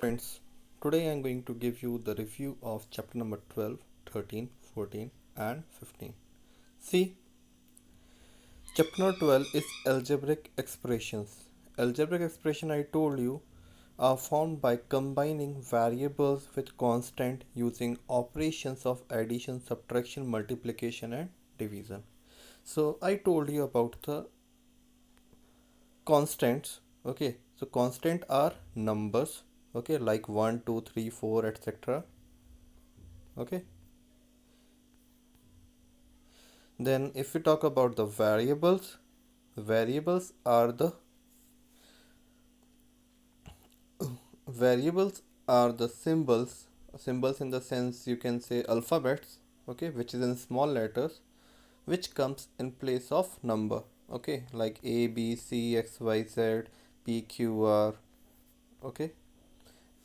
friends, today I am going to give you the review of chapter number 12, 13, 14 and 15. See, chapter number 12 is algebraic expressions. Algebraic expression I told you are found by combining variables with constant using operations of addition, subtraction, multiplication and division. So I told you about the constants. Okay, so constant are numbers, okay, like 1 2 3 4 etc. Okay, then if we talk about the variables are the variables are the symbols in the sense you can say alphabets, okay, which is in small letters, which comes in place of number, okay, like a b c x y z p q r, okay,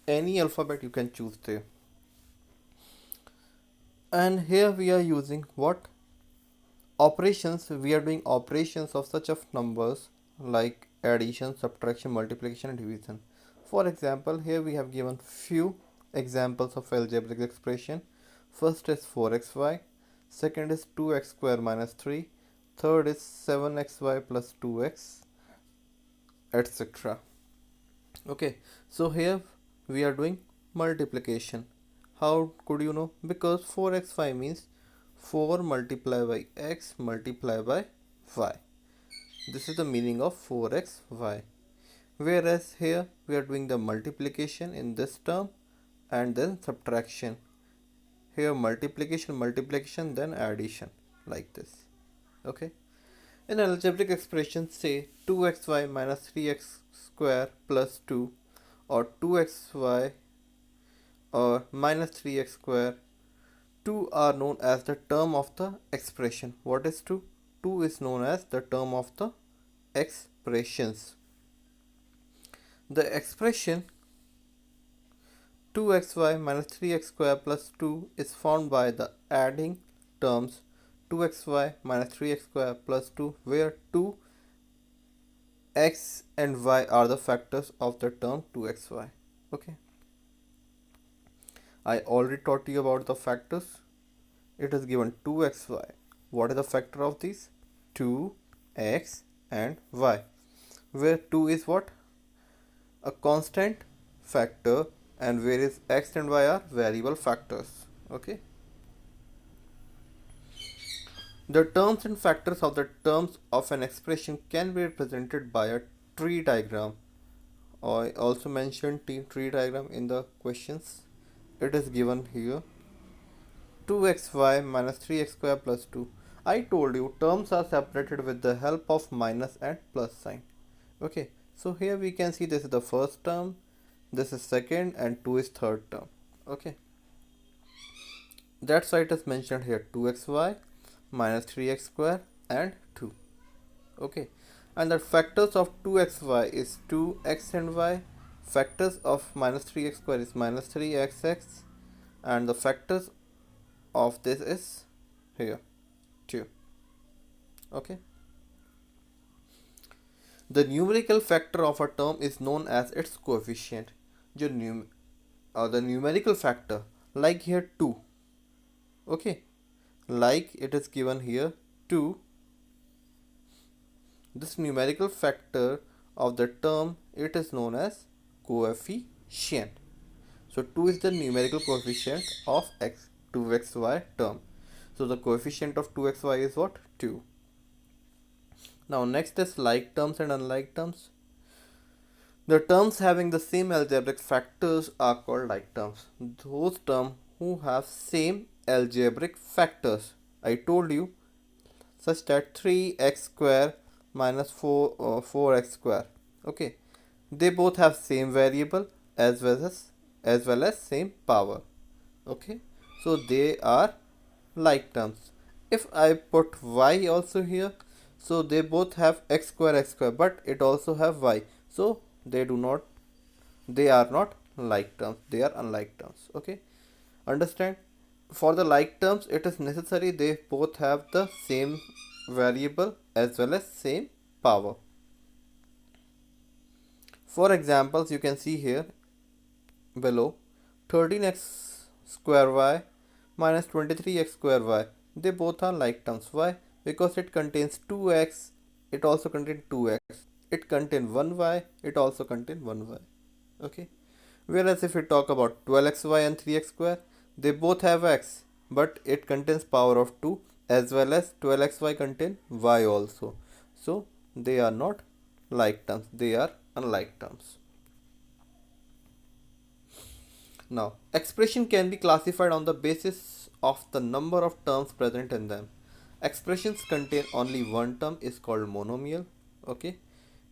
any alphabet you can choose there. And here we are using what operations, we are doing operations of such of numbers like addition, subtraction, multiplication and division. For example, here we have given few examples of algebraic expression. First is 4xy, second is 2x square minus 3, third is 7xy plus 2x, etc. Okay, so here we are doing multiplication. How could you know? Because 4xy means 4 multiplied by x multiplied by y. This is the meaning of 4xy. Whereas here we are doing the multiplication in this term and then subtraction. Here multiplication, then addition, like this. Okay. In algebraic expression, say 2xy minus 3x square plus 2, or 2xy or minus 3x square. 2 are known as the term of the expression. What is 2? 2 is known as the term of the expressions. The expression 2xy minus 3x square plus 2 is found by the adding terms 2xy minus 3x square plus 2, where 2 x and y are the factors of the term 2xy. Okay, I already taught you about the factors. It is given 2xy. What is the factor of these? 2x and y, where 2 is what? A constant factor, and whereas x and y are variable factors. Okay, the terms and factors of the terms of an expression can be represented by a tree diagram. I also mentioned tree diagram in the questions. It is given here 2xy minus 3x square plus 2. I told you terms are separated with the help of minus and plus sign. Okay, so here we can see this is the first term, this is second, and 2 is third term. Okay, that's why it is mentioned here 2xy minus 3x square and 2. Okay, and the factors of 2xy is 2x and y, factors of minus 3x square is minus 3xx, and the factors of this is here 2. Okay, the numerical factor of a term is known as its coefficient. The numerical factor, like here 2. Okay, like it is given here 2. This numerical factor of the term, it is known as coefficient. So 2 is the numerical coefficient of 2xy term. So the coefficient of 2xy is what? 2. Now next is like terms and unlike terms. The terms having the same algebraic factors are called like terms. Those terms who have same algebraic factors, I told you, such that 3x square minus 4x square. Okay, they both have same variable as well as same power. Okay, so they are like terms. If I put y also here, so they both have x square, but it also have y, so they are not like terms, they are unlike terms. Okay, understand? For the like terms, it is necessary they both have the same variable as well as same power. For examples, you can see here below 13x square y minus 23x square y. They both are like terms. Why? Because it contains 2x, it also contains 2x. It contains 1y, it also contains 1y. Okay. Whereas if we talk about 12xy and 3x square, they both have x, but it contains power of 2, as well as 12xy contain y also. So they are not like terms, they are unlike terms. Now, expression can be classified on the basis of the number of terms present in them. Expressions contain only one term is called monomial. Okay.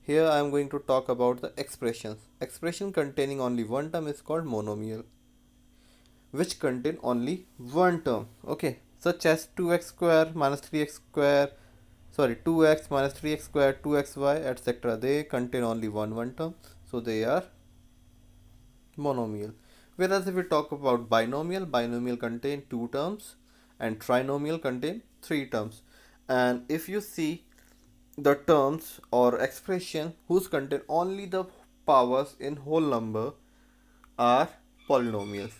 Here I am going to talk about the expressions. Expression containing only one term is called monomial, which contain only one term. Okay. Such as 2x square minus 3x square, sorry, 2x minus 3x square, 2xy, etc. They contain only one term. So they are monomial. Whereas if we talk about binomial, binomial contain two terms and trinomial contain three terms. And if you see the terms or expression whose contain only the powers in whole number are polynomials.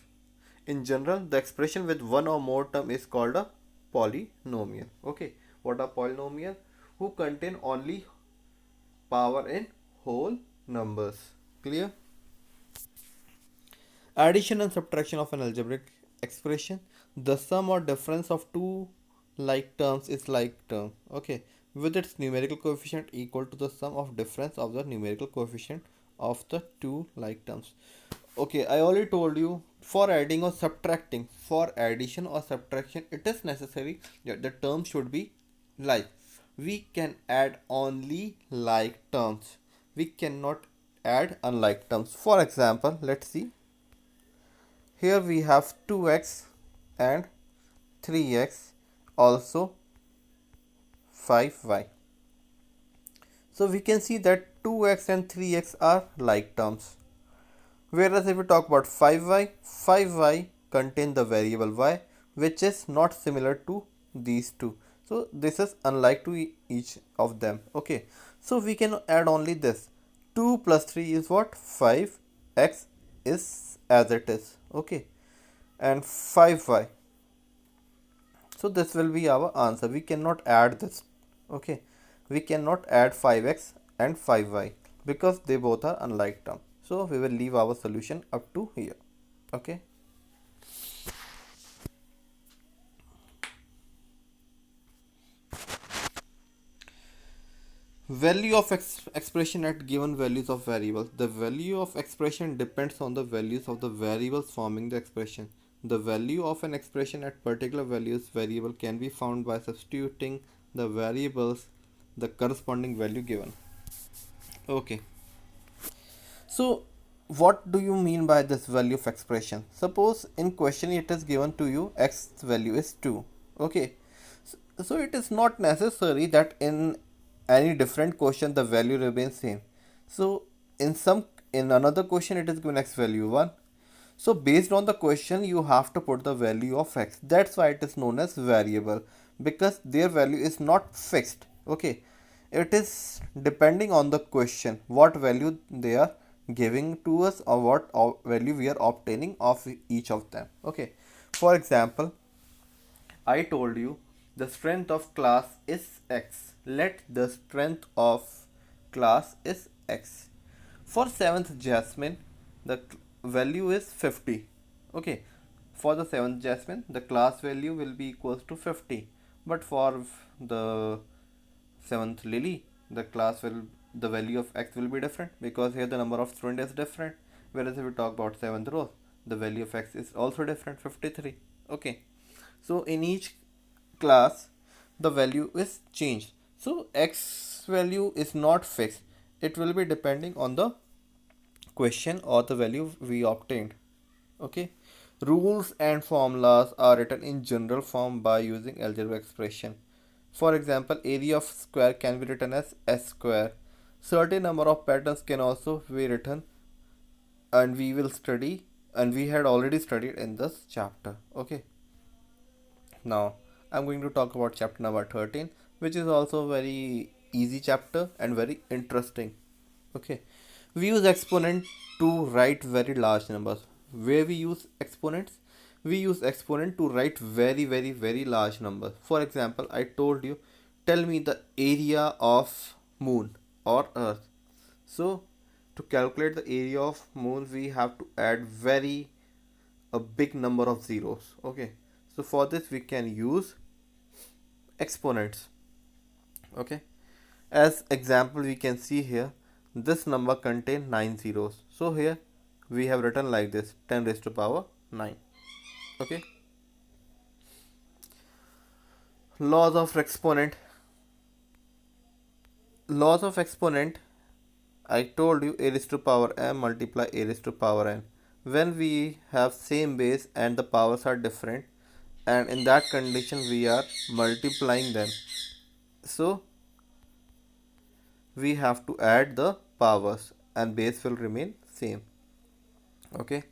In general, the expression with one or more term is called a polynomial. Okay, what are polynomial? Who contain only power in whole numbers. Clear? Addition and subtraction of an algebraic expression. The sum or difference of two like terms is like term. Okay. With its numerical coefficient equal to the sum of difference of the numerical coefficient of the two like terms. Okay, I already told you for adding or subtracting, for addition or subtraction, it is necessary that the term should be like. We can add only like terms. We cannot add unlike terms. For example, let's see. Here we have 2x and 3x, also 5y. So we can see that 2x and 3x are like terms. Whereas if we talk about 5y contain the variable y, which is not similar to these two. So this is unlike to each of them. Okay. So we can add only this. 2 plus 3 is what? 5. X is as it is. Okay. And 5y. So this will be our answer. We cannot add this. Okay. We cannot add 5x and 5y because they both are unlike terms. So we will leave our solution up to here. Okay. Value of expression at given values of variables. The value of expression depends on the values of the variables forming the expression. The value of an expression at particular values variable can be found by substituting the variables the corresponding value given. Okay. So what do you mean by this value of expression? Suppose in question it is given to you x value is 2. Okay. So it is not necessary that in any different question the value remains same. So in another question it is given x value 1. So based on the question you have to put the value of x. That's why it is known as variable, because their value is not fixed. Okay. It is depending on the question what value they are giving to us or what value we are obtaining of each of them. Okay. For example, I told you the strength of class is x. Let the strength of class is x. For 7th Jasmine, the value is 50. Okay. For the 7th Jasmine, the class value will be equals to 50. But for the 7th Lily, the value of x will be different, because here the number of students is different. Whereas if we talk about 7th Rose, the value of x is also different, 53. Okay. So in each class the value is changed. So x value is not fixed. It will be depending on the question or the value we obtained. Okay. Rules and formulas are written in general form by using algebraic expression. For example, area of square can be written as s square. Certain number of patterns can also be written, and we will study, and we had already studied in this chapter. Okay. Now I'm going to talk about chapter number 13, which is also very easy chapter and very interesting. Okay. We use exponent to write very large numbers. Where we use exponents? We use exponent to write very very large numbers. For example, I told you, tell me the area of moon or earth. So to calculate the area of moon, we have to add very a big number of zeros. Okay, so for this we can use exponents. Okay, as example we can see here, this number contain 9 zeros, so here we have written like this, 10 raised to power 9. Okay, laws of exponent. Laws of exponent, I told you, a raised to power m multiply a raised to power n. When we have same base and the powers are different, and in that condition we are multiplying them, so we have to add the powers and base will remain same. Okay,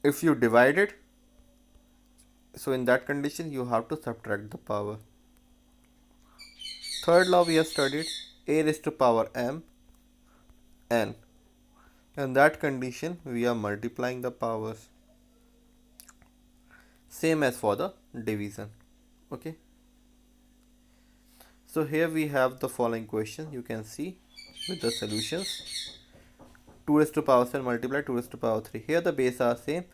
if you divide it, so in that condition you have to subtract the power. Third law we have studied, a raised to power m n. In that condition we are multiplying the powers, same as for the division. Okay, so here we have the following question, you can see with the solutions. 2 raised to power 7 multiply 2 raised to power 3. Here the base are same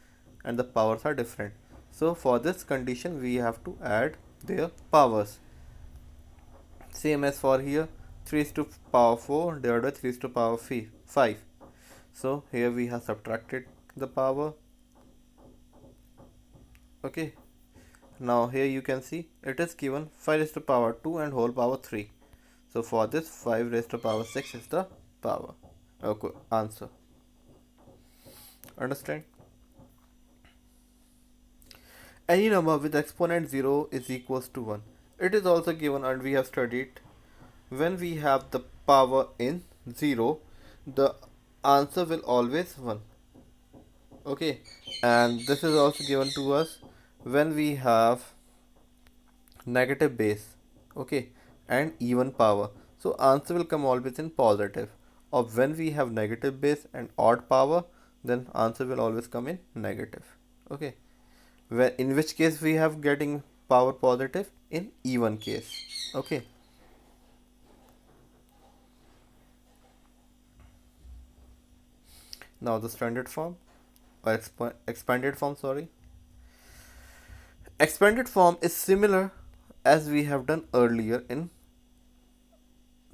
and the powers are different. So for this condition we have to add their powers. Same as for here, 3 raised to power 4 divided by 3 raised to power 5. So here we have subtracted the power. Okay. Now here you can see it is given 5 raised to power 2 and whole power 3. So for this 5 raised to power 6 is the power. Okay, answer. Understand? Any number with exponent 0 is equals to 1. It is also given, and we have studied, when we have the power in 0, the answer will always 1. Okay, and this is also given to us when we have negative base, okay, and even power, so answer will come always in positive. Or when we have negative base and odd power, then answer will always come in negative. Okay, where in which case we have getting power positive in even case. Okay, now the standard form or expanded form, sorry. Expanded form is similar as we have done earlier in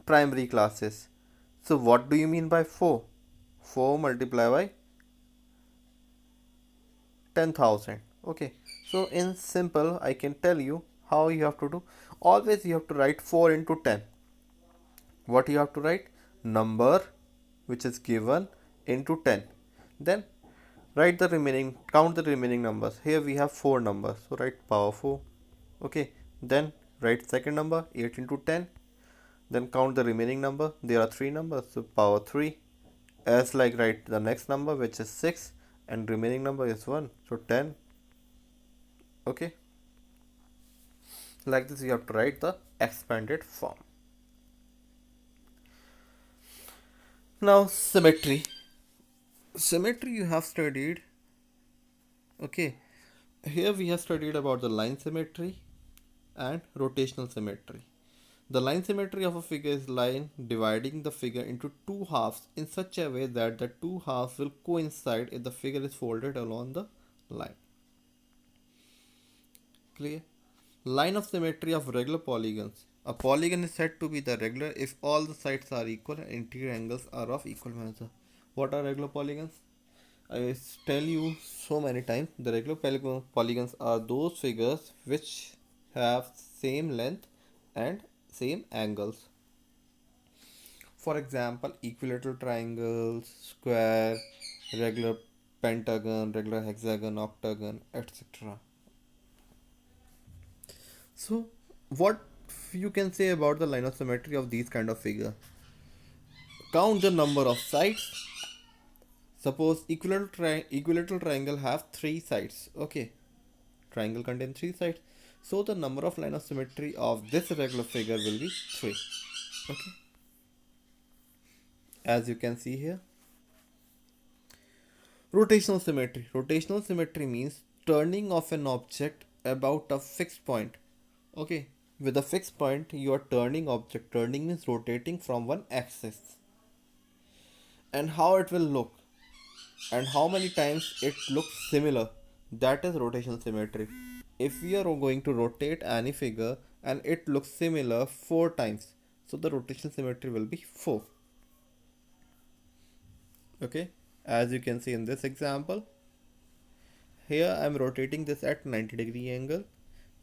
primary classes. So what do you mean by 4? 4 multiplied by 10,000. Okay, so in simple I can tell you how you have to do. Always you have to write 4 into 10. What you have to write? Number which is given into 10. Then write the remaining, count the remaining numbers. Here we have 4 numbers, so write power 4. Okay, then write second number 8 into 10. Then count the remaining number. There are 3 numbers, so power 3. As like write the next number which is 6 and remaining number is 1, so 10. Okay, like this you have to write the expanded form. Now symmetry. Symmetry you have studied. Okay, here we have studied about the line symmetry and rotational symmetry. The line symmetry of a figure is line dividing the figure into two halves in such a way that the two halves will coincide if the figure is folded along the line. Clear? Line of symmetry of regular polygons. A polygon is said to be the regular if all the sides are equal and interior angles are of equal measure. What are regular polygons? I tell you so many times, the regular polygons are those figures which have same length and same angles. For example, equilateral triangles, square, regular pentagon, regular hexagon, octagon, etc. So, what you can say about the line of symmetry of these kind of figure? Count the number of sides. Suppose equilateral triangle have 3 sides. Okay, triangle contain 3 sides. So the number of line of symmetry of this regular figure will be 3. Okay. as you can see here. Rotational symmetry. Rotational symmetry means turning of an object about a fixed point. Okay, with a fixed point, you are turning object. Turning means rotating from one axis. And how it will look and how many times it looks similar. That is rotational symmetry. If we are going to rotate any figure and it looks similar 4 times, so the rotational symmetry will be 4. Okay, as you can see in this example, here I am rotating this at 90-degree angle.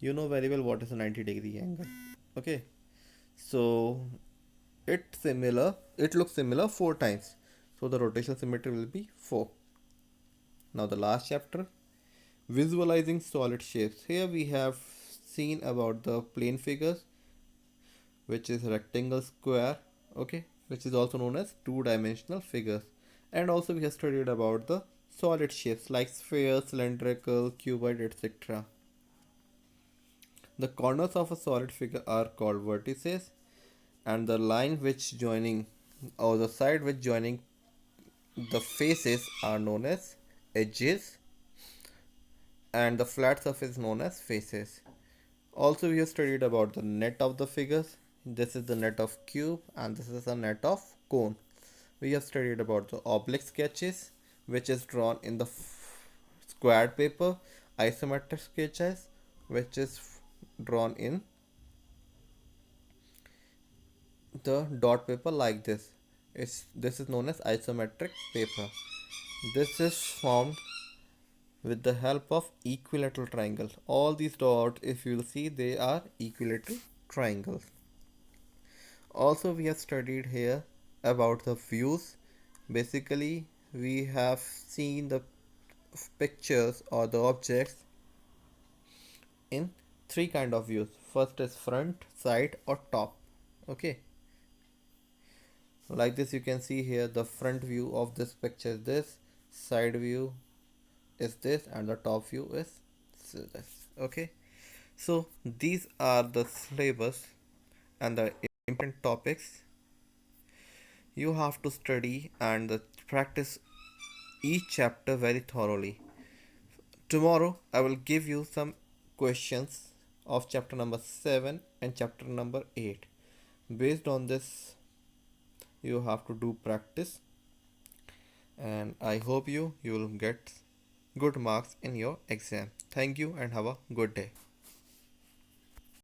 You know very well what is a 90-degree angle. Okay, so it looks similar 4 times, so the rotational symmetry will be 4. Now the last chapter, visualizing solid shapes. Here we have seen about the plane figures, which is rectangle, square, okay, which is also known as two-dimensional figures. And also we have studied about the solid shapes like sphere, cylindrical, cuboid, etc. The corners of a solid figure are called vertices, and the line which joining or the side which joining the faces are known as edges, and the flat surface known as faces. Also, we have studied about the net of the figures. This is the net of cube and this is the net of cone. We have studied about the oblique sketches, which is drawn in the squared paper, isometric sketches, which is drawn in the dot paper like this. This is known as isometric paper. This is formed with the help of equilateral triangles. All these dots, if you will see, they are equilateral triangles. Also, we have studied here about the views. Basically, we have seen the pictures or the objects in three kind of views. First is front, side, or top. Okay, like this you can see here the front view of this picture is this, side view is this, and the top view is this. Okay, so these are the syllabus and the important topics you have to study and practice each chapter very thoroughly. Tomorrow I will give you some questions of chapter number 7 and chapter number 8. Based on this, you have to do practice, and I hope you will get good marks in your exam. Thank you and have a good day.